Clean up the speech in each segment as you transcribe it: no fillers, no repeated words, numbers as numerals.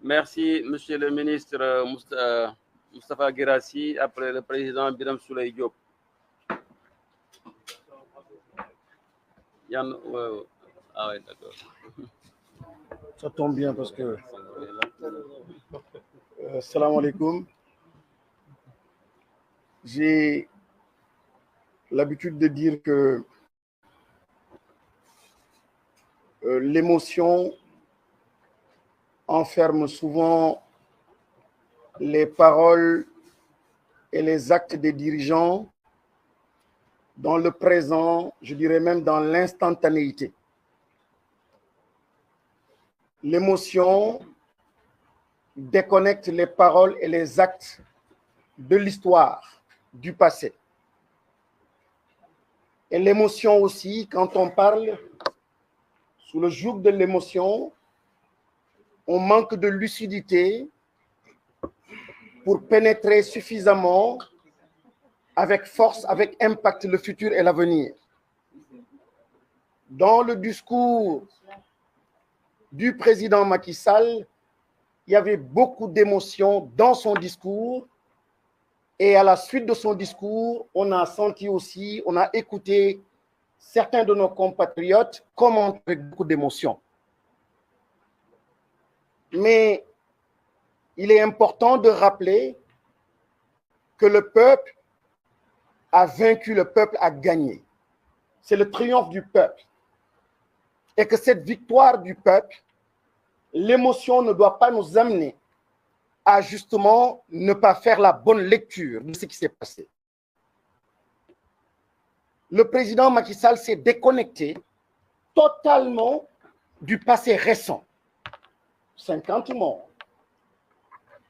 Merci, Monsieur le ministre Moustapha Guirassy, après le président Birame Souleye Diop. Ah ouais, d'accord. Ça tombe bien parce que... Salam alaikum. J'ai l'habitude de dire que l'émotion enferme souvent les paroles et les actes des dirigeants dans le présent, je dirais même dans l'instantanéité. L'émotion déconnecte les paroles et les actes de l'histoire, du passé. Et l'émotion aussi, quand on parle sous le joug de l'émotion, on manque de lucidité pour pénétrer suffisamment avec force, avec impact, le futur et l'avenir. Dans le discours du président Macky Sall, il y avait beaucoup d'émotions dans son discours. Et à la suite de son discours, on a senti aussi, on a écouté certains de nos compatriotes commenter avec beaucoup d'émotions. Mais il est important de rappeler que le peuple a vaincu, le peuple a gagné. C'est le triomphe du peuple. Et que cette victoire du peuple, l'émotion ne doit pas nous amener à justement ne pas faire la bonne lecture de ce qui s'est passé. Le président Macky Sall s'est déconnecté totalement du passé récent. 50 morts.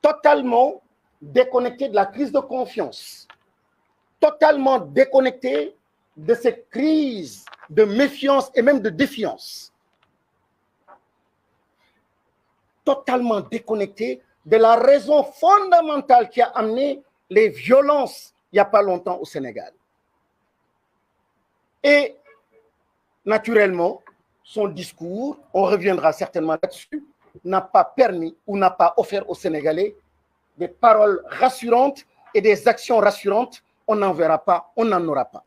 Totalement déconnecté de la crise de confiance. Totalement déconnecté de cette crise de méfiance et même de défiance. Totalement déconnecté de la raison fondamentale qui a amené les violences il n'y a pas longtemps au Sénégal. Et naturellement, son discours, on reviendra certainement là-dessus, n'a pas permis ou n'a pas offert aux Sénégalais des paroles rassurantes et des actions rassurantes. On n'en verra pas, on n'en aura pas.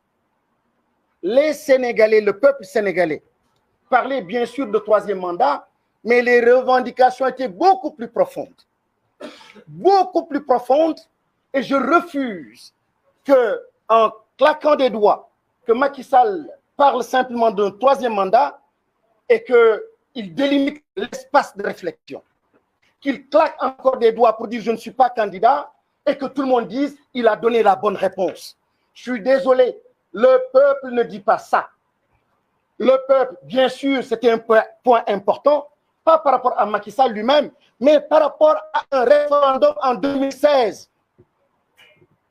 Les Sénégalais, le peuple sénégalais, parlaient bien sûr de troisième mandat, mais les revendications étaient beaucoup plus profondes. Beaucoup plus profondes, et je refuse que, en claquant des doigts, que Macky Sall parle simplement d'un troisième mandat et qu'il délimite l'espace de réflexion. Qu'il claque encore des doigts pour dire je ne suis pas candidat et que tout le monde dise il a donné la bonne réponse. Je suis désolé, le peuple ne dit pas ça. Le peuple, bien sûr, c'était un point important, pas par rapport à Macky Sall lui-même, mais par rapport à un référendum en 2016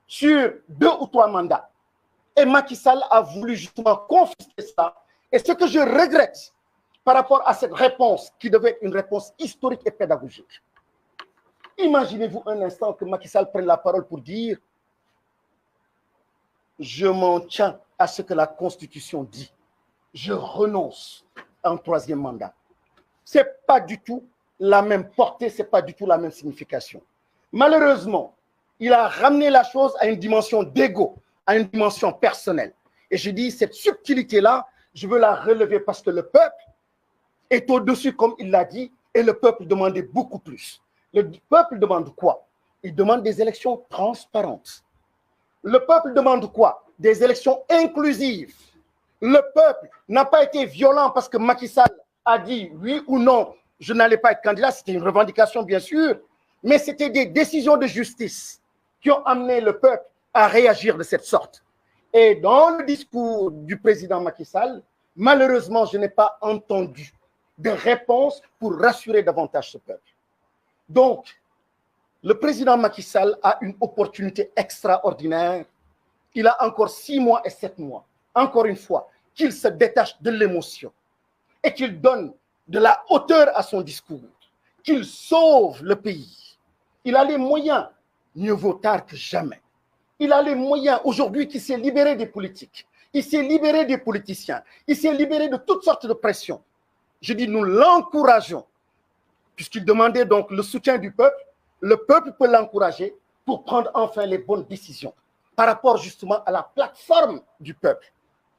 sur 2 ou 3 mandats. Et Macky Sall a voulu justement confisquer ça. Et ce que je regrette par rapport à cette réponse, qui devait être une réponse historique et pédagogique. Imaginez-vous un instant que Macky Sall prenne la parole pour dire « Je m'en tiens à ce que la Constitution dit. Je renonce à un troisième mandat. » Ce n'est pas du tout la même portée, ce n'est pas du tout la même signification. Malheureusement, il a ramené la chose à une dimension d'ego, à une dimension personnelle. Et je dis, cette subtilité-là, je veux la relever parce que le peuple est au-dessus, comme il l'a dit, et le peuple demandait beaucoup plus. Le peuple demande quoi? Il demande des élections transparentes. Le peuple demande quoi? Des élections inclusives. Le peuple n'a pas été violent parce que Macky Sall a dit oui ou non, je n'allais pas être candidat. C'était une revendication, bien sûr, mais c'était des décisions de justice qui ont amené le peuple à réagir de cette sorte. Et dans le discours du président Macky Sall, malheureusement, je n'ai pas entendu de réponse pour rassurer davantage ce peuple. Donc, le président Macky Sall a une opportunité extraordinaire. Il a encore 6 mois et 7 mois. Encore une fois, qu'il se détache de l'émotion et qu'il donne de la hauteur à son discours, qu'il sauve le pays. Il a les moyens, mieux vaut tard que jamais. Il a les moyens aujourd'hui qu'il s'est libéré des politiques, il s'est libéré des politiciens, il s'est libéré de toutes sortes de pressions. Je dis, nous l'encourageons puisqu'il demandait donc le soutien du peuple, le peuple peut l'encourager pour prendre enfin les bonnes décisions par rapport justement à la plateforme du peuple.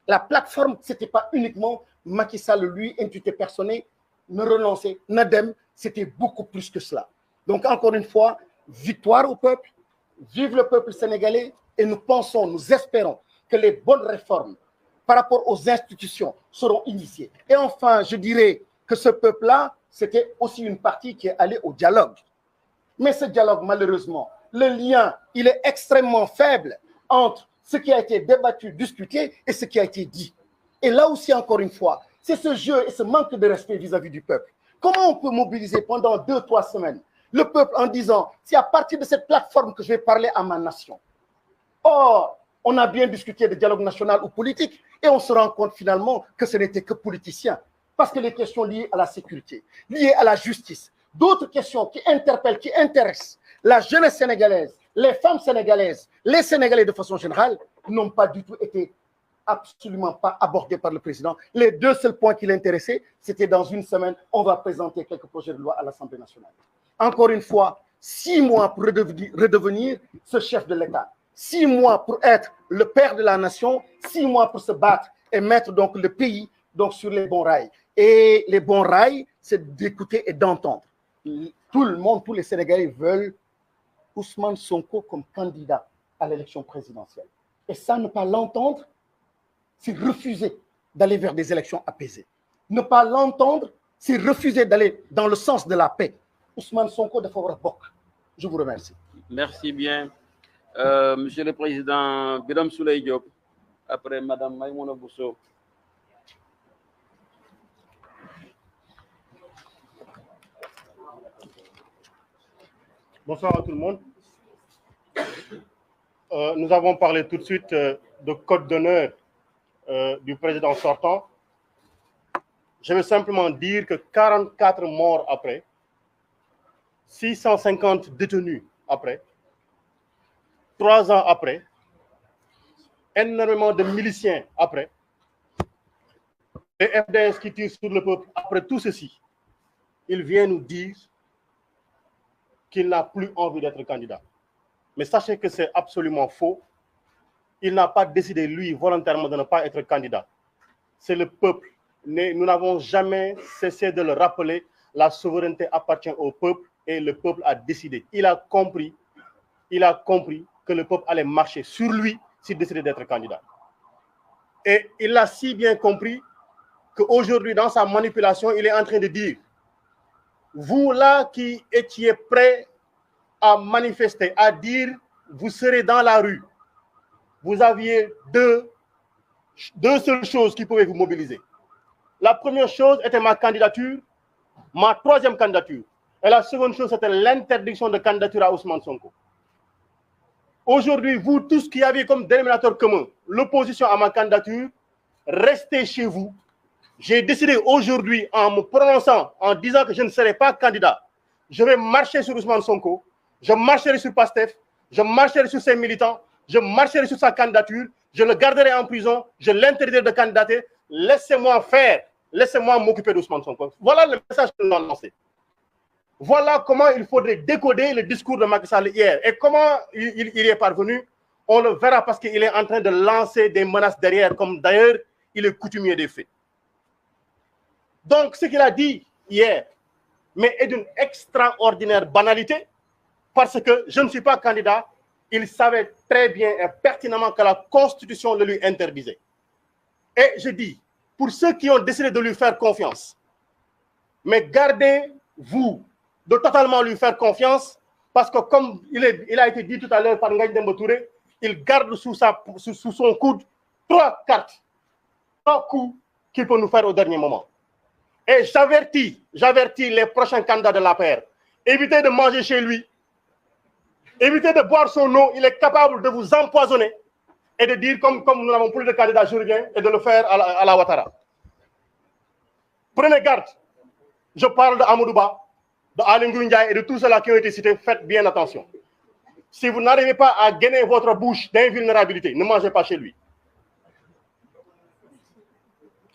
La plateforme, ce n'était pas uniquement Macky Sall, lui, entité personnelle, ne renoncer, n'adem, c'était beaucoup plus que cela. Donc encore une fois, victoire au peuple, vive le peuple sénégalais, et nous pensons, nous espérons que les bonnes réformes par rapport aux institutions seront initiées. Et enfin, je dirais que ce peuple-là, c'était aussi une partie qui est allée au dialogue. Mais ce dialogue, malheureusement, le lien, il est extrêmement faible entre ce qui a été débattu, discuté et ce qui a été dit. Et là aussi, encore une fois, c'est ce jeu et ce manque de respect vis-à-vis du peuple. Comment on peut mobiliser pendant 2-3 semaines le peuple en disant, c'est à partir de cette plateforme que je vais parler à ma nation. Or, on a bien discuté de dialogue national ou politique et on se rend compte finalement que ce n'était que politicien. Parce que les questions liées à la sécurité, liées à la justice, d'autres questions qui interpellent, qui intéressent la jeunesse sénégalaise, les femmes sénégalaises, les Sénégalais de façon générale, n'ont pas du tout été absolument pas abordés par le président. Les deux seuls points qui l'intéressaient, c'était dans une semaine, on va présenter quelques projets de loi à l'Assemblée nationale. Encore une fois, 6 mois pour redevenir ce chef de l'État. 6 mois pour être le père de la nation, 6 mois pour se battre et mettre donc le pays donc, sur les bons rails. Et les bons rails, c'est d'écouter et d'entendre. Tout le monde, tous les Sénégalais veulent Ousmane Sonko comme candidat à l'élection présidentielle. Et ça, ne pas l'entendre, c'est refuser d'aller vers des élections apaisées. Ne pas l'entendre, c'est refuser d'aller dans le sens de la paix. Ousmane Sonko de Fawara Bok. Je vous remercie. Merci bien. Monsieur le Président Birame Souleye Diop, après Madame Maïmouna Bousso. Bonsoir à tout le monde. Nous avons parlé tout de suite de code d'honneur du président sortant. Je veux simplement dire que 44 morts après, 650 détenus après, 3 ans après, énormément de miliciens après, les FDS qui tirent sur le peuple après tout ceci, il vient nous dire qu'il n'a plus envie d'être candidat. Mais sachez que c'est absolument faux. Il n'a pas décidé, lui, volontairement de ne pas être candidat. C'est le peuple. Nous n'avons jamais cessé de le rappeler. La souveraineté appartient au peuple et le peuple a décidé. Il a compris que le peuple allait marcher sur lui s'il décidait d'être candidat. Et il a si bien compris qu'aujourd'hui, dans sa manipulation, il est en train de dire, vous là qui étiez prêts à manifester, à dire, vous serez dans la rue, vous aviez deux seules choses qui pouvaient vous mobiliser. La première chose était ma candidature, ma troisième candidature. Et la seconde chose, c'était l'interdiction de candidature à Ousmane Sonko. Aujourd'hui, vous tous qui aviez comme dénominateur commun l'opposition à ma candidature, restez chez vous. J'ai décidé aujourd'hui, en me prononçant, en disant que je ne serai pas candidat, je vais marcher sur Ousmane Sonko, je marcherai sur Pastef, je marcherai sur ses militants, je marcherai sur sa candidature, je le garderai en prison, je l'interdirai de candidater. Laissez-moi faire, laissez-moi m'occuper d'Ousmane Sonko. Voilà le message que nous avons lancé. Voilà comment il faudrait décoder le discours de Macky Sall hier. Et comment il y est parvenu, on le verra parce qu'il est en train de lancer des menaces derrière, comme d'ailleurs il est coutumier des faits. Donc ce qu'il a dit hier, mais est d'une extraordinaire banalité, parce que je ne suis pas candidat, il savait très bien et pertinemment que la Constitution le lui interdisait. Et je dis, pour ceux qui ont décidé de lui faire confiance, mais gardez-vous de totalement lui faire confiance, parce que comme il a été dit tout à l'heure par Ngagne Demba Touré, il garde sous son coude 3 cartes, 3 coups qu'il peut nous faire au dernier moment. Et j'avertis les prochains candidats de l'APR, évitez de manger chez lui, évitez de boire son eau, il est capable de vous empoisonner et de dire comme nous n'avons plus de candidats, je reviens, et de le faire à la Ouattara. Prenez garde, je parle de Amadouba, de Aly Ngouille Ndiaye et de tous ceux-là qui ont été cités, faites bien attention. Si vous n'arrivez pas à gainer votre bouche d'invulnérabilité, ne mangez pas chez lui.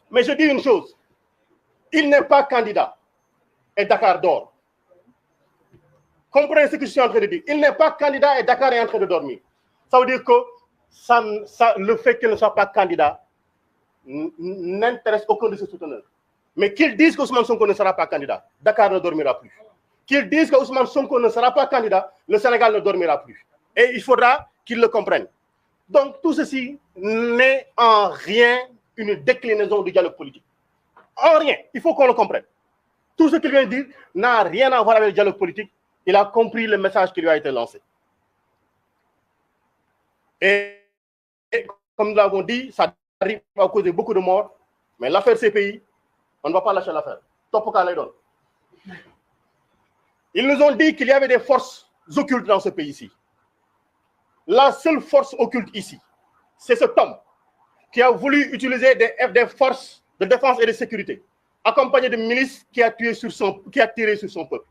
Mais je dis une chose, il n'est pas candidat et Dakar dort. comprenez ce que je suis en train de dire. Il n'est pas candidat et Dakar est en train de dormir. Ça veut dire que le fait qu'il ne soit pas candidat n'intéresse aucun de ses souteneurs. Mais qu'ils disent qu'Ousmane Sonko ne sera pas candidat, Dakar ne dormira plus. Qu'ils disent qu'Ousmane Sonko ne sera pas candidat, le Sénégal ne dormira plus. Et il faudra qu'ils le comprennent. Donc tout ceci n'est en rien une déclinaison du dialogue politique. En rien, il faut qu'on le comprenne. Tout ce qu'il vient de dire n'a rien à voir avec le dialogue politique. Il a compris le message qui lui a été lancé. Et comme nous l'avons dit, ça arrive à causer beaucoup de morts. Mais l'affaire CPI, on ne va pas lâcher l'affaire. Top cas les donne. Ils nous ont dit qu'il y avait des forces occultes dans ce pays-ci. La seule force occulte ici, c'est cet homme qui a voulu utiliser des forces de défense et de sécurité, accompagné de milices qui a tiré sur son peuple.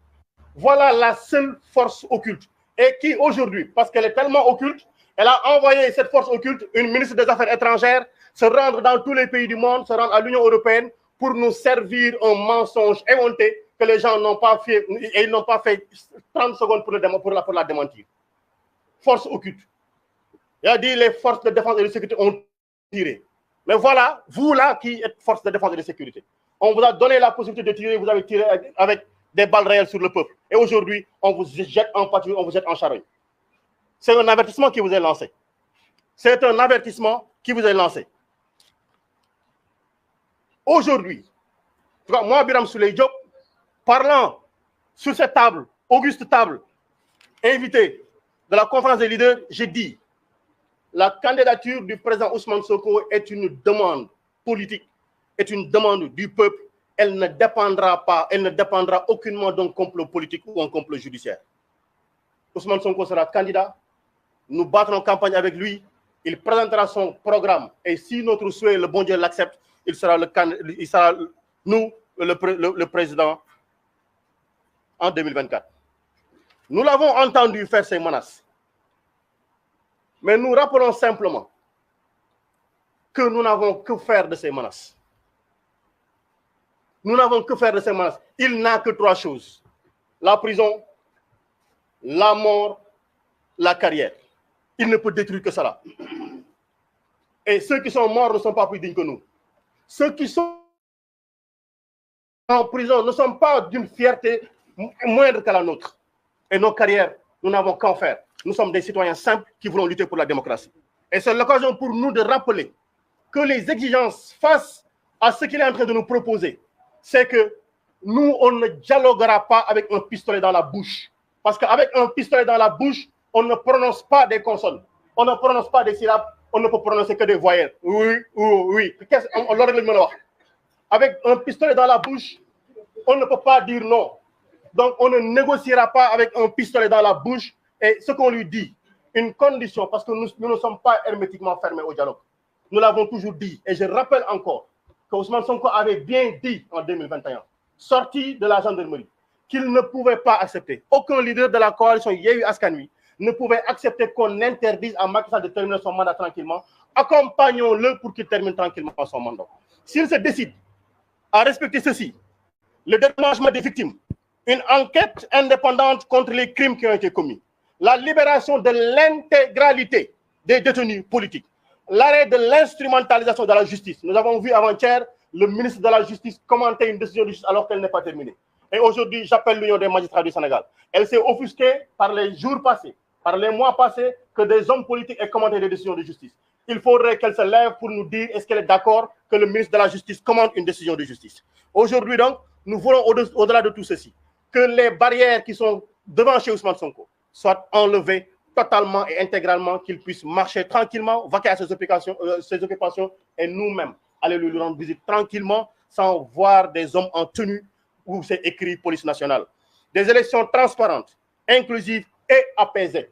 Voilà la seule force occulte. Et qui aujourd'hui, parce qu'elle est tellement occulte, elle a envoyé cette force occulte, une ministre des Affaires étrangères, se rendre dans tous les pays du monde, se rendre à l'Union européenne pour nous servir un mensonge inventé que les gens n'ont pas fait, et ils n'ont pas fait 30 secondes pour la démentir. Force occulte. Il a dit les forces de défense et de sécurité ont tiré. Mais voilà, vous là qui êtes force de défense et de sécurité, on vous a donné la possibilité de tirer, vous avez tiré avec des balles réelles sur le peuple. Et aujourd'hui, on vous jette en patrouille, on vous jette en charogne. C'est un avertissement qui vous est lancé. C'est un avertissement qui vous est lancé. Aujourd'hui, moi, Birame Souleye Diop, parlant sur cette table, auguste table, invité de la conférence des leaders, j'ai dit la candidature du président Ousmane Sonko est une demande politique, est une demande du peuple. Elle ne dépendra aucunement d'un complot politique ou un complot judiciaire. Ousmane Sonko sera candidat. Nous battrons campagne avec lui. Il présentera son programme. Et si notre souhait, le bon Dieu l'accepte, il sera le président en 2024. Nous l'avons entendu faire ces menaces. Mais nous rappelons simplement que nous n'avons que faire de ces menaces. Nous n'avons que faire de ces menaces. Il n'a que 3 choses. La prison, la mort, la carrière. Il ne peut détruire que cela. Et ceux qui sont morts ne sont pas plus dignes que nous. Ceux qui sont en prison ne sont pas d'une fierté moindre que la nôtre. Et nos carrières, nous n'avons qu'en faire. Nous sommes des citoyens simples qui voulons lutter pour la démocratie. Et c'est l'occasion pour nous de rappeler que les exigences face à ce qu'il est en train de nous proposer, c'est que nous, on ne dialoguera pas avec un pistolet dans la bouche. Parce qu'avec un pistolet dans la bouche, on ne prononce pas des consonnes. On ne prononce pas des syllabes. On ne peut prononcer que des voyelles. Oui, oui, oui. Avec un pistolet dans la bouche, on ne peut pas dire non. Donc, on ne négociera pas avec un pistolet dans la bouche. Et ce qu'on lui dit, une condition, parce que nous ne sommes pas hermétiquement fermés au dialogue. Nous l'avons toujours dit. Et je rappelle encore que Ousmane Sonko avait bien dit en 2021, sorti de la gendarmerie, qu'il ne pouvait pas accepter. Aucun leader de la coalition Yewwi Askan Wi ne pouvait accepter qu'on interdise à Macky Sall de terminer son mandat tranquillement. Accompagnons-le pour qu'il termine tranquillement son mandat. S'il se décide à respecter ceci, le dédommagement des victimes, une enquête indépendante contre les crimes qui ont été commis, la libération de l'intégralité des détenus politiques, l'arrêt de l'instrumentalisation de la justice. Nous avons vu avant-hier le ministre de la Justice commenter une décision de justice alors qu'elle n'est pas terminée. Et aujourd'hui, j'appelle l'Union des magistrats du Sénégal. Elle s'est offusquée par les jours passés, par les mois passés, que des hommes politiques aient commenté des décisions de justice. Il faudrait qu'elle se lève pour nous dire est-ce qu'elle est d'accord que le ministre de la Justice commande une décision de justice. Aujourd'hui donc, nous voulons au-delà de tout ceci, que les barrières qui sont devant chez Ousmane Sonko soient enlevées totalement et intégralement, qu'il puisse marcher tranquillement, vaquer à ses occupations et nous-mêmes aller lui rendre visite tranquillement sans voir des hommes en tenue où c'est écrit police nationale. Des élections transparentes, inclusives et apaisées.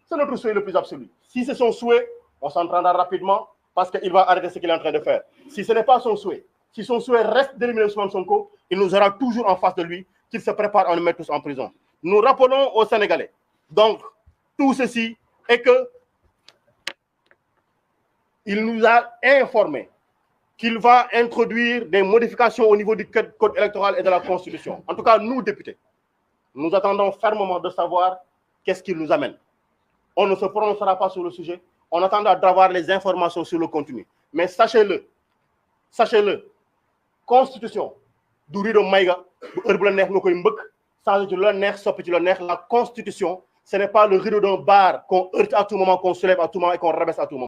C'est notre souhait le plus absolu. Si c'est son souhait, on s'en prendra rapidement parce qu'il va arrêter ce qu'il est en train de faire. Si ce n'est pas son souhait, si son souhait reste d'éliminer Ousmane Sonko, il nous aura toujours en face de lui qu'il se prépare à nous mettre tous en prison. Nous rappelons aux Sénégalais, donc, tout ceci est que il nous a informé qu'il va introduire des modifications au niveau du code électoral et de la Constitution. En tout cas, nous, députés, Nous attendons fermement de savoir qu'est-ce qui nous amène. On ne se prononcera pas sur le sujet. On attendra d'avoir les informations sur le contenu. Mais sachez-le, Constitution, du rideau maïga, la Constitution, ce n'est pas le rideau d'un bar qu'on heurte à tout moment, qu'on se lève à tout moment et qu'on rabaisse à tout moment.